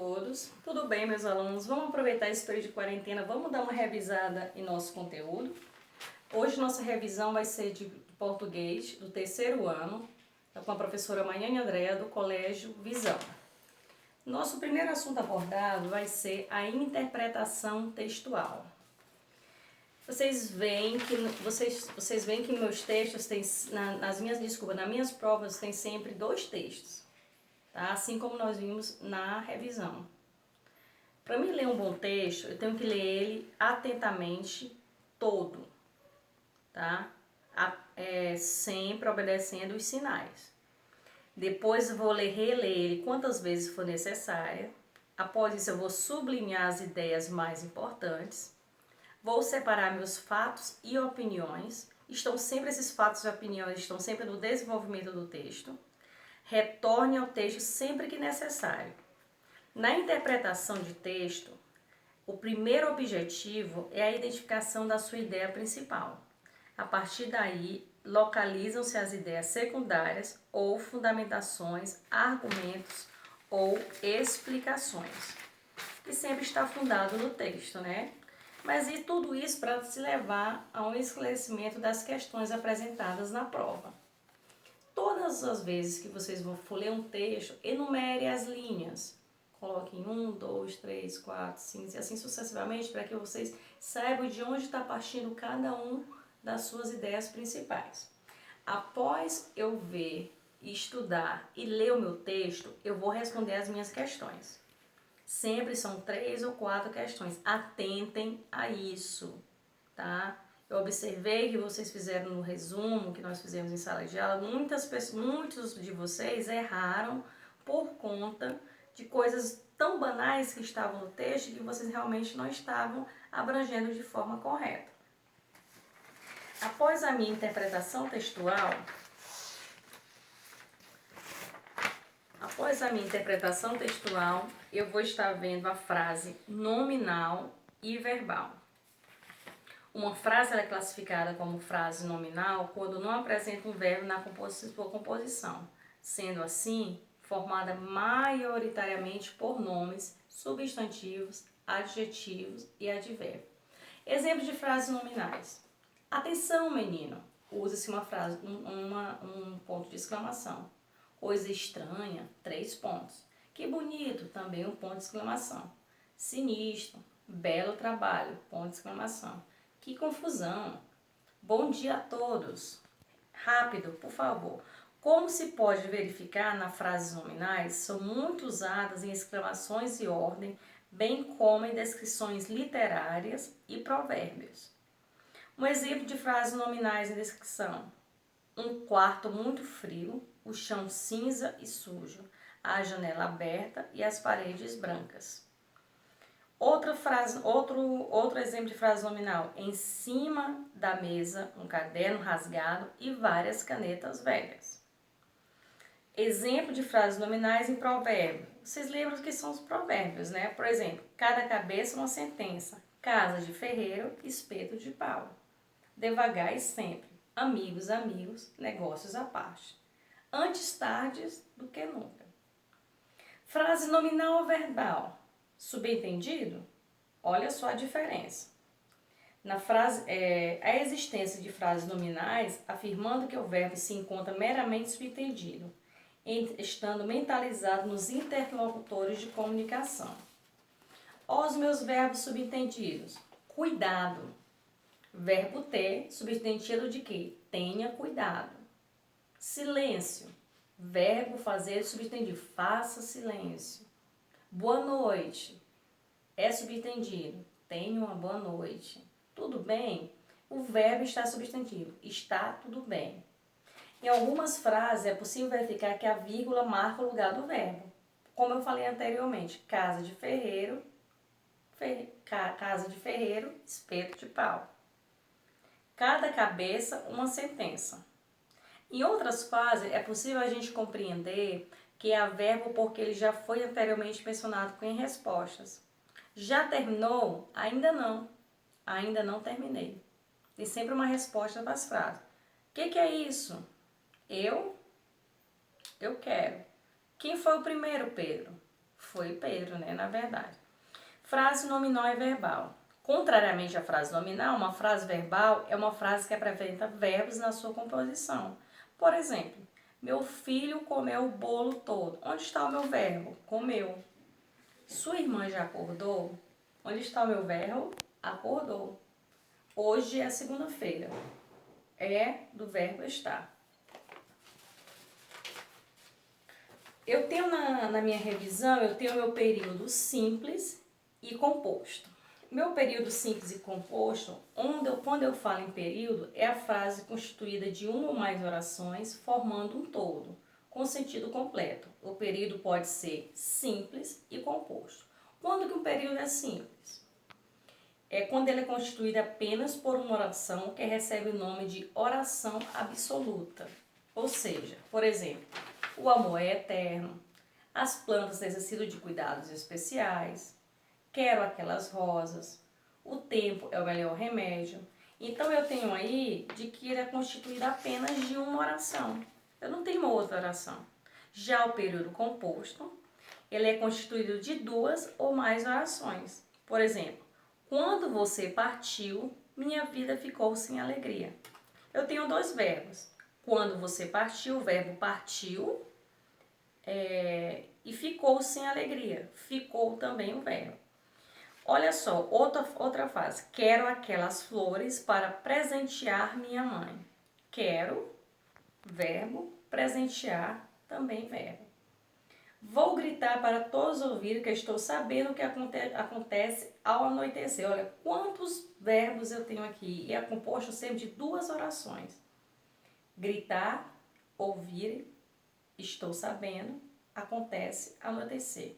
todos, tudo bem, meus alunos? Vamos aproveitar esse período de quarentena, vamos dar uma revisada em nosso conteúdo. Hoje nossa revisão vai ser de português do terceiro ano, com a professora Mariane Andréa do Colégio Visão. Nosso primeiro assunto abordado vai ser a interpretação textual. Vocês veem que meus textos têm, nas minhas provas tem sempre dois textos, tá? Assim como nós vimos na revisão. Para mim ler um bom texto, eu tenho que ler ele atentamente todo, tá? Sempre obedecendo os sinais. Depois eu vou reler ele quantas vezes for necessária. Após isso eu vou sublinhar as ideias mais importantes. Vou separar meus fatos e opiniões. Esses fatos e opiniões estão sempre no desenvolvimento do texto. Retorne ao texto sempre que necessário. Na interpretação de texto, o primeiro objetivo é a identificação da sua ideia principal. A partir daí, localizam-se as ideias secundárias ou fundamentações, argumentos ou explicações, que sempre está fundado no texto, né? Mas e tudo isso para se levar a um esclarecimento das questões apresentadas na prova. Todas as vezes que vocês vão ler um texto, enumere as linhas. Coloquem 1, 2, 3, 4, 5 e assim sucessivamente para que vocês saibam de onde está partindo cada um das suas ideias principais. Após eu ver, estudar e ler o meu texto, eu vou responder as minhas questões. Sempre são 3 ou 4 questões. Atentem a isso, tá? Eu observei que vocês fizeram no resumo que nós fizemos em sala de aula. Muitos de vocês erraram por conta de coisas tão banais que estavam no texto que vocês realmente não estavam abrangendo de forma correta. Após a minha interpretação textual, eu vou estar vendo a frase nominal e verbal. Uma frase é classificada como frase nominal quando não apresenta um verbo na sua composição, sendo assim formada maioritariamente por nomes, substantivos, adjetivos e advérbios. Exemplo de frases nominais. Atenção, menino. Usa-se uma frase, um ponto de exclamação. Coisa estranha, 3 pontos. Que bonito, também um ponto de exclamação. Sinistro, belo trabalho, ponto de exclamação. Que confusão. Bom dia a todos. Rápido, por favor. Como se pode verificar nas frases nominais, são muito usadas em exclamações e ordem, bem como em descrições literárias e provérbios. Um exemplo de frases nominais em descrição. Um quarto muito frio, o chão cinza e sujo, a janela aberta e as paredes brancas. Outro exemplo de frase nominal. Em cima da mesa, um caderno rasgado e várias canetas velhas. Exemplo de frases nominais em provérbio. Vocês lembram que são os provérbios, né? Por exemplo, cada cabeça uma sentença. Casa de ferreiro, espeto de pau. Devagar e sempre. Amigos, negócios à parte. Antes tardes do que nunca. Frase nominal ou verbal. Subentendido? Olha só a diferença. A existência de frases nominais afirmando que o verbo se encontra meramente subentendido, estando mentalizado nos interlocutores de comunicação. Os meus verbos subentendidos. Cuidado. Verbo ter, subentendido de quê? Tenha cuidado. Silêncio. Verbo fazer, subentendido. Faça silêncio. Boa noite. É subentendido. Tenha uma boa noite. Tudo bem? O verbo está substantivo. Está tudo bem. Em algumas frases é possível verificar que a vírgula marca o lugar do verbo. Como eu falei anteriormente, casa de ferreiro, espeto de pau. Cada cabeça, uma sentença. Em outras frases é possível a gente compreender que é verbo porque ele já foi anteriormente mencionado em respostas. Já terminou? Ainda não. Ainda não terminei. Tem sempre uma resposta para as frases. O que é isso? Eu quero. Quem foi o primeiro, Pedro? Foi Pedro, né, na verdade. Frase nominal e verbal. Contrariamente à frase nominal, uma frase verbal é uma frase que apresenta verbos na sua composição. Por exemplo, meu filho comeu o bolo todo. Onde está o meu verbo? Comeu. Sua irmã já acordou? Onde está o meu verbo? Acordou. Hoje é segunda-feira. É do verbo estar. Eu tenho na minha revisão, eu tenho meu período simples e composto. Meu período simples e composto, quando eu falo em período, é a frase constituída de uma ou mais orações formando um todo, com sentido completo. O período pode ser simples e composto. Quando que um período é simples? É quando ele é constituído apenas por uma oração que recebe o nome de oração absoluta. Ou seja, por exemplo, o amor é eterno, as plantas necessitam de cuidados especiais, quero aquelas rosas, o tempo é o melhor remédio. Então eu tenho aí de que ele é constituído apenas de uma oração. Eu não tenho outra oração. Já o período composto, ele é constituído de duas ou mais orações. Por exemplo, quando você partiu, minha vida ficou sem alegria. Eu tenho dois verbos. Quando você partiu, o verbo partiu e ficou sem alegria. Ficou também o verbo. Olha só, outra frase. Quero aquelas flores para presentear minha mãe. Quero, verbo, presentear, também verbo. Vou gritar para todos ouvirem que estou sabendo o que acontece ao anoitecer. Olha, quantos verbos eu tenho aqui. E é composto sempre de duas orações. Gritar, ouvir, estou sabendo, acontece, anoitecer.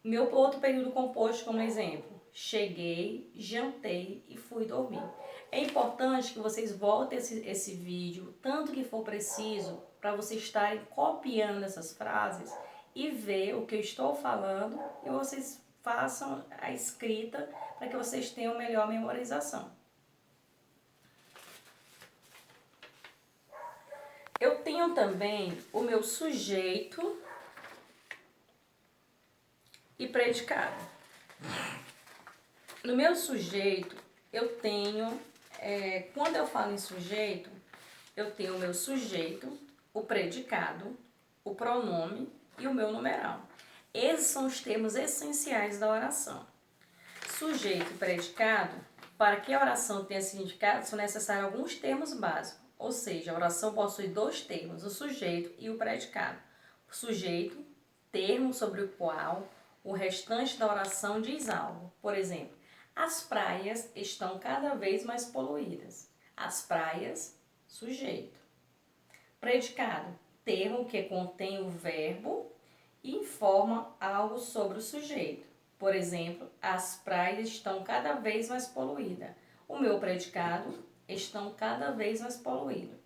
Meu outro período composto como exemplo. Cheguei, jantei e fui dormir. É importante que vocês voltem esse vídeo, tanto que for preciso, para vocês estarem copiando essas frases e ver o que eu estou falando e vocês façam a escrita para que vocês tenham melhor memorização. Eu tenho também o meu sujeito e predicado. No meu sujeito, eu tenho, quando eu falo em sujeito, eu tenho o meu sujeito, o predicado, o pronome e o meu numeral. Esses são os termos essenciais da oração. Sujeito e predicado, para que a oração tenha significado, são necessários alguns termos básicos. Ou seja, a oração possui dois termos, o sujeito e o predicado. O sujeito, termo sobre o qual o restante da oração diz algo. Por exemplo, as praias estão cada vez mais poluídas. As praias, sujeito. Predicado, termo que contém o verbo e informa algo sobre o sujeito. Por exemplo, as praias estão cada vez mais poluídas. O meu predicado, estão cada vez mais poluídos.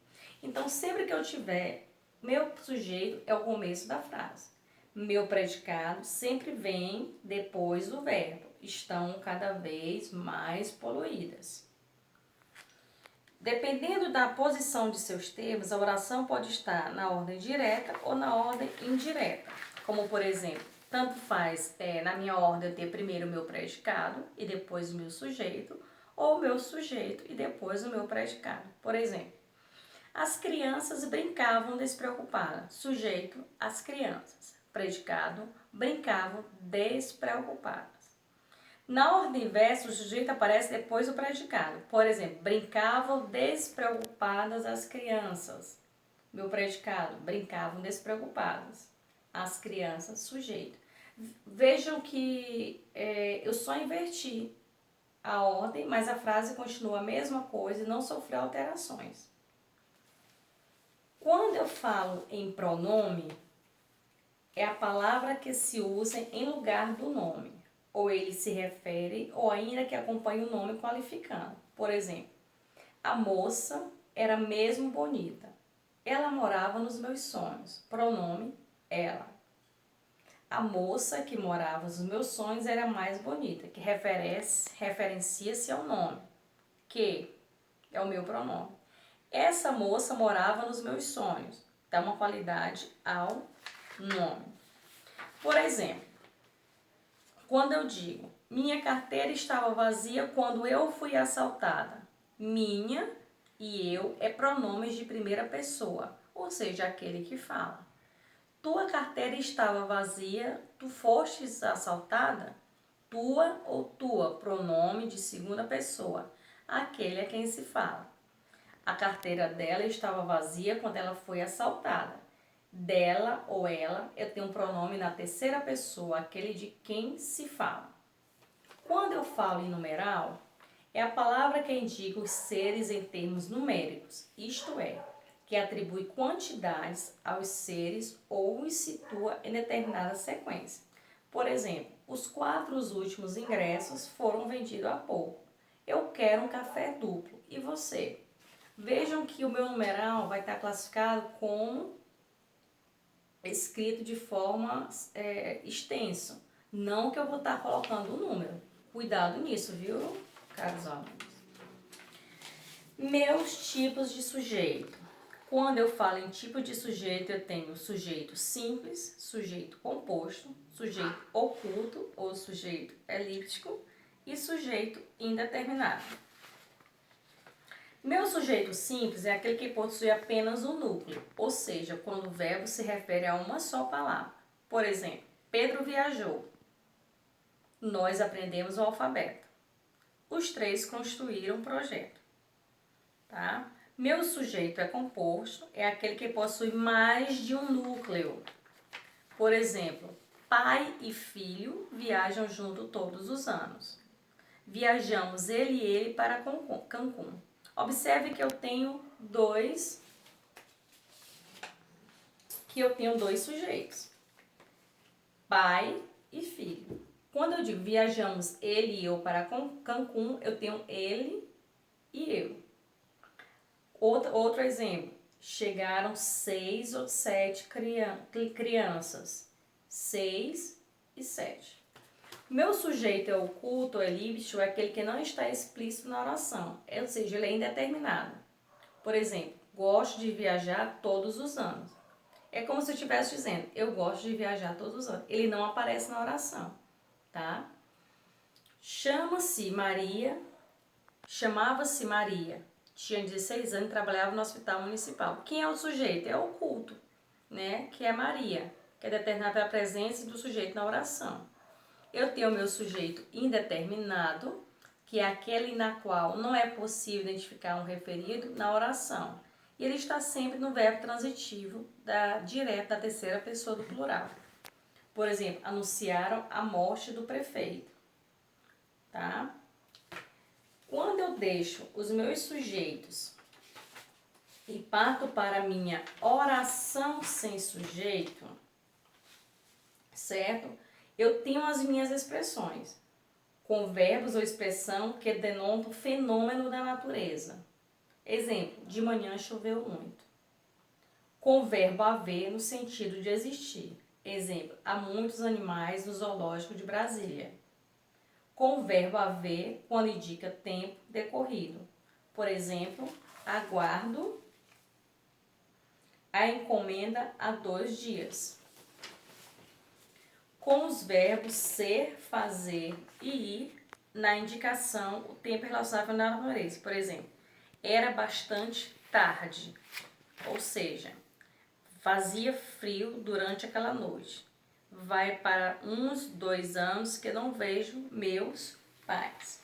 Então, sempre que eu tiver meu sujeito, é o começo da frase. Meu predicado sempre vem depois do verbo. Estão cada vez mais poluídas. Dependendo da posição de seus termos, a oração pode estar na ordem direta ou na ordem indireta. Como, por exemplo, tanto faz na minha ordem eu ter primeiro o meu predicado e depois o meu sujeito, ou o meu sujeito e depois o meu predicado. Por exemplo, as crianças brincavam despreocupadas. Sujeito, as crianças. Predicado, brincavam despreocupadas. Na ordem inversa, o sujeito aparece depois do predicado. Por exemplo, brincavam despreocupadas as crianças. Meu predicado, brincavam despreocupadas. As crianças, sujeito. Vejam que eu só inverti a ordem, mas a frase continua a mesma coisa e não sofreu alterações. Quando eu falo em pronome, é a palavra que se usa em lugar do nome. Ou ele se refere, ou ainda que acompanhe o nome qualificando. Por exemplo, a moça era mesmo bonita. Ela morava nos meus sonhos. Pronome, ela. A moça que morava nos meus sonhos era mais bonita, que referencia-se ao nome, que é o meu pronome. Essa moça morava nos meus sonhos. Dá uma qualidade ao nome. Por exemplo, Quando eu digo, minha carteira estava vazia quando eu fui assaltada. Minha e eu é pronomes de primeira pessoa, ou seja, aquele que fala. Tua carteira estava vazia, tu fostes assaltada? Tua ou tua, pronome de segunda pessoa, aquele a quem se fala. A carteira dela estava vazia quando ela foi assaltada. Dela ou ela, eu tenho um pronome na terceira pessoa, aquele de quem se fala. Quando eu falo em numeral, é a palavra que indica os seres em termos numéricos, isto é, que atribui quantidades aos seres ou os situa em determinada sequência. Por exemplo, os 4 últimos ingressos foram vendidos há pouco. Eu quero um café duplo. E você? Vejam que o meu numeral vai estar classificado como escrito de forma extensa. Não que eu vou estar colocando o número. Cuidado nisso, viu, caros alunos? Meus tipos de sujeito. Quando eu falo em tipo de sujeito, eu tenho sujeito simples, sujeito composto, sujeito oculto ou sujeito elíptico e sujeito indeterminado. Meu sujeito simples é aquele que possui apenas um núcleo, ou seja, quando o verbo se refere a uma só palavra. Por exemplo, Pedro viajou. Nós aprendemos o alfabeto. Os 3 construíram um projeto. Tá? Meu sujeito é composto, é aquele que possui mais de um núcleo. Por exemplo, pai e filho viajam junto todos os anos. Viajamos ele e ele para Cancún. Observe que eu tenho dois sujeitos, pai e filho. Quando eu digo viajamos ele e eu para Cancún, eu tenho ele e eu. Outro exemplo, chegaram 6 ou 7 crianças, 6 e 7. Meu sujeito é oculto ou elíptico, é aquele que não está explícito na oração, ou seja, ele é indeterminado. Por exemplo, gosto de viajar todos os anos. É como se eu estivesse dizendo, eu gosto de viajar todos os anos. Ele não aparece na oração, tá? Chamava-se Maria, tinha 16 anos e trabalhava no hospital municipal. Quem é o sujeito? É oculto, né? Que é Maria, que é determinada pela presença do sujeito na oração. Eu tenho o meu sujeito indeterminado, que é aquele na qual não é possível identificar um referido na oração. E ele está sempre no verbo transitivo direto da terceira pessoa do plural. Por exemplo, anunciaram a morte do prefeito. Tá? Quando eu deixo os meus sujeitos e parto para a minha oração sem sujeito, certo? Eu tenho as minhas expressões, com verbos ou expressão que denotam fenômeno da natureza. Exemplo, de manhã choveu muito. Com verbo haver no sentido de existir. Exemplo, há muitos animais no zoológico de Brasília. Com verbo haver quando indica tempo decorrido. Por exemplo, aguardo a encomenda há 2 dias. Com os verbos ser, fazer e ir, na indicação, o tempo relacionável na natureza. Por exemplo, era bastante tarde, ou seja, fazia frio durante aquela noite. Vai para uns 2 anos que não vejo meus pais.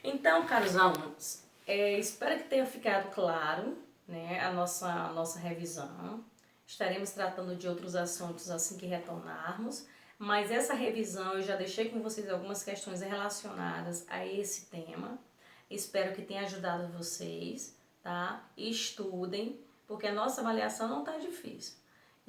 Então, caros alunos, espero que tenha ficado claro, né, a nossa revisão. Estaremos tratando de outros assuntos assim que retornarmos, mas essa revisão eu já deixei com vocês algumas questões relacionadas a esse tema. Espero que tenha ajudado vocês, tá? Estudem, porque a nossa avaliação não está difícil.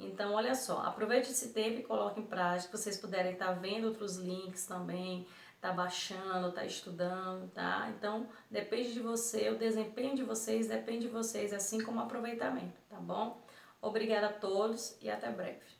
Então, olha só, aproveite esse tempo e coloque em prática, vocês puderem estar vendo outros links também, tá baixando, tá estudando, tá? Então, depende de você, o desempenho de vocês depende de vocês, assim como o aproveitamento, tá bom? Obrigada a todos e até breve.